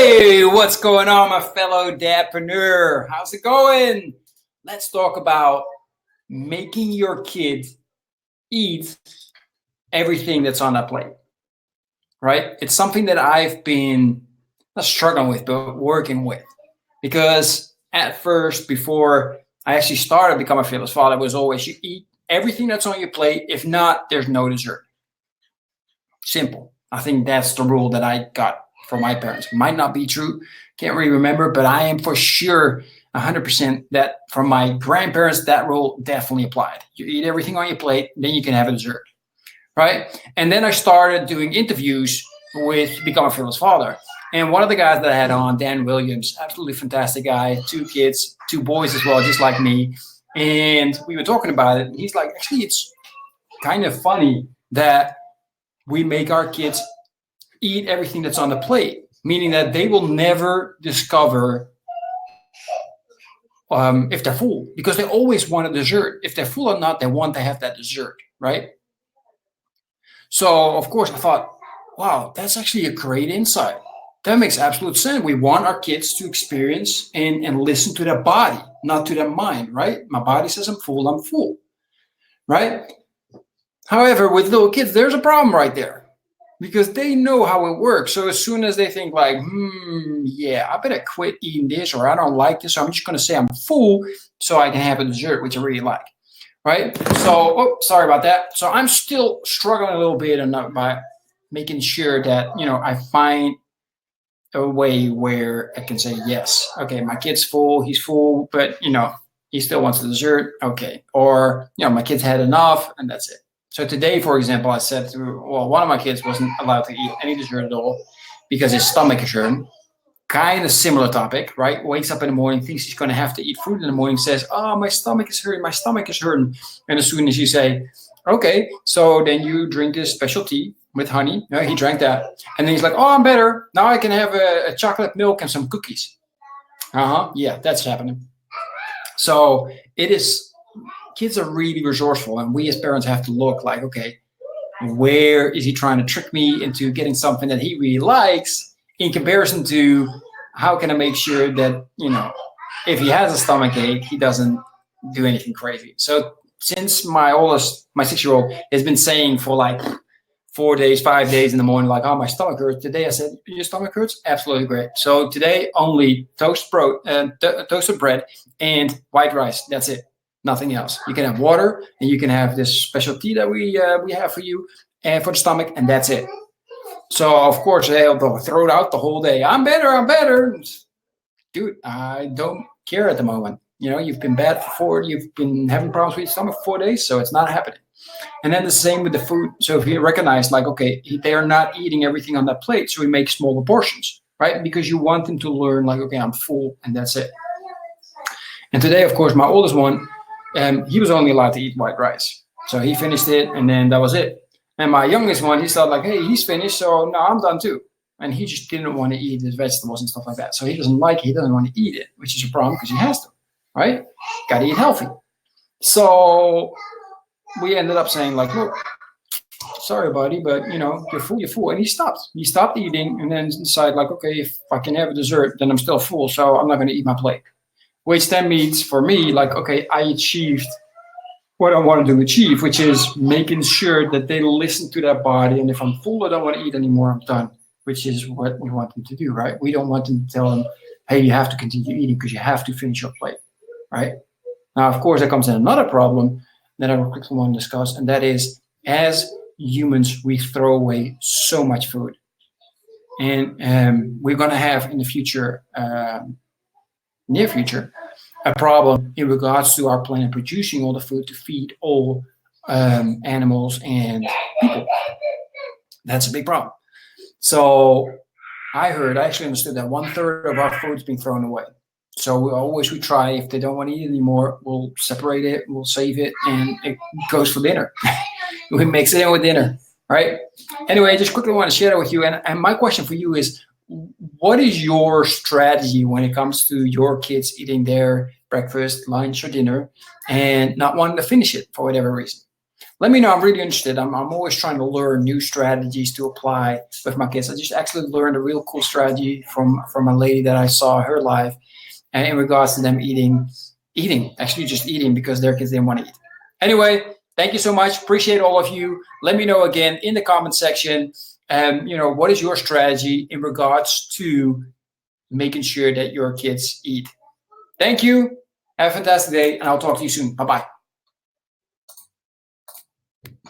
Hey, what's going on, my fellow dadpreneur? How's it going? Let's talk about making your kids eat everything that's on that plate, right? It's something that I've been not struggling with, but working with. Because at first, before I actually started becoming a fearless father, it was always you eat everything that's on your plate. If not, there's no dessert. Simple. I think that's the rule that I got from my parents. Might not be true, can't really remember, but I am for sure 100% that from my grandparents, that rule definitely applied. You eat everything on your plate, then you can have a dessert, right? And then I started doing interviews with Become a Fearless Father. And one of the guys that I had on, Dan Williams, absolutely fantastic guy, 2 kids, 2 boys as well, just like me. And we were talking about it. And he's like, actually, it's kind of funny that we make our kids eat everything that's on the plate, meaning that they will never discover if they're full, because they always want a dessert. If they're full or not, they want to have that dessert, right? So, of course, I thought, wow, that's actually a great insight. That makes absolute sense. We want our kids to experience and listen to their body, not to their mind, right? My body says I'm full, right? However, with little kids, there's a problem right there, because they know how it works. So as soon as they think like, yeah, I better quit eating this, or I don't like this, so I'm just going to say I'm full so I can have a dessert, which I really like, right? So, sorry about that. So I'm still struggling a little bit by making sure that, I find a way where I can say, yes, okay, my kid's full, he's full, but, he still wants the dessert, okay. Or, my kid's had enough, and that's it. So today, for example, I said one of my kids wasn't allowed to eat any dessert at all because his stomach is hurting. Kind of similar topic, right? Wakes up in the morning, thinks he's going to have to eat fruit in the morning, says, oh, my stomach is hurting. And as soon as you say, okay, so then you drink this special tea with honey. He drank that. And then he's like, oh, I'm better. Now I can have a chocolate milk and some cookies. Yeah, that's happening. So kids are really resourceful, and we as parents have to look like, okay, where is he trying to trick me into getting something that he really likes, in comparison to how can I make sure that, if he has a stomach ache, he doesn't do anything crazy. So since my 6-year-old has been saying for like 4 days, 5 days in the morning, like, oh, my stomach hurts. Today I said, your stomach hurts? Absolutely great. So today only toasted bread and white rice. That's it. Nothing else. You can have water, and you can have this special tea that we have for you and for the stomach, and that's it. So of course they'll throw it out the whole day. I'm better. Dude, I don't care at the moment. You've been bad you've been having problems with your stomach for 4 days, so it's not happening. And then the same with the food. So if you recognize, like, okay, they are not eating everything on that plate, so we make smaller portions, right? Because you want them to learn, like, okay, I'm full, and that's it. And today, of course, my oldest one, he was only allowed to eat white rice. So he finished it, and then that was it. And my youngest one, he thought like, hey, he's finished, so now I'm done too. And he just didn't want to eat his vegetables and stuff like that. So he doesn't want to eat it, which is a problem because he has to, right? Got to eat healthy. So we ended up saying like, look, sorry, buddy, but, you're full. And he stopped eating, and then decided like, okay, if I can have a dessert, then I'm still full. So I'm not going to eat my plate. Which then means for me, like, okay, I achieved what I wanted to achieve, which is making sure that they listen to their body. And if I'm full, I don't want to eat anymore, I'm done, which is what we want them to do, right? We don't want them to tell them, hey, you have to continue eating because you have to finish your plate, right? Now, of course, there comes in another problem that I quickly want to discuss, and that is, as humans, we throw away so much food. And we're going to have in the future, near future, a problem in regards to our planet producing all the food to feed all animals and people. That's a big problem. So I actually understood that 1/3 of our food is being thrown away. So we try, if they don't want to eat it anymore, we'll separate it, we'll save it, and it goes for dinner. We mix it in with dinner, right? Anyway, I just quickly want to share that with you. And my question for you is, what is your strategy when it comes to your kids eating their breakfast, lunch, or dinner and not wanting to finish it for whatever reason? let me know. I'm really interested. I'm always trying to learn new strategies to apply with my kids. I just actually learned a real cool strategy from a lady that I saw her live, and in regards to them actually just eating because their kids didn't want to eat. Anyway, thank you so much. Appreciate all of you. Let me know again in the comment section. What is your strategy in regards to making sure that your kids eat? Thank you. Have a fantastic day, and I'll talk to you soon. Bye-bye.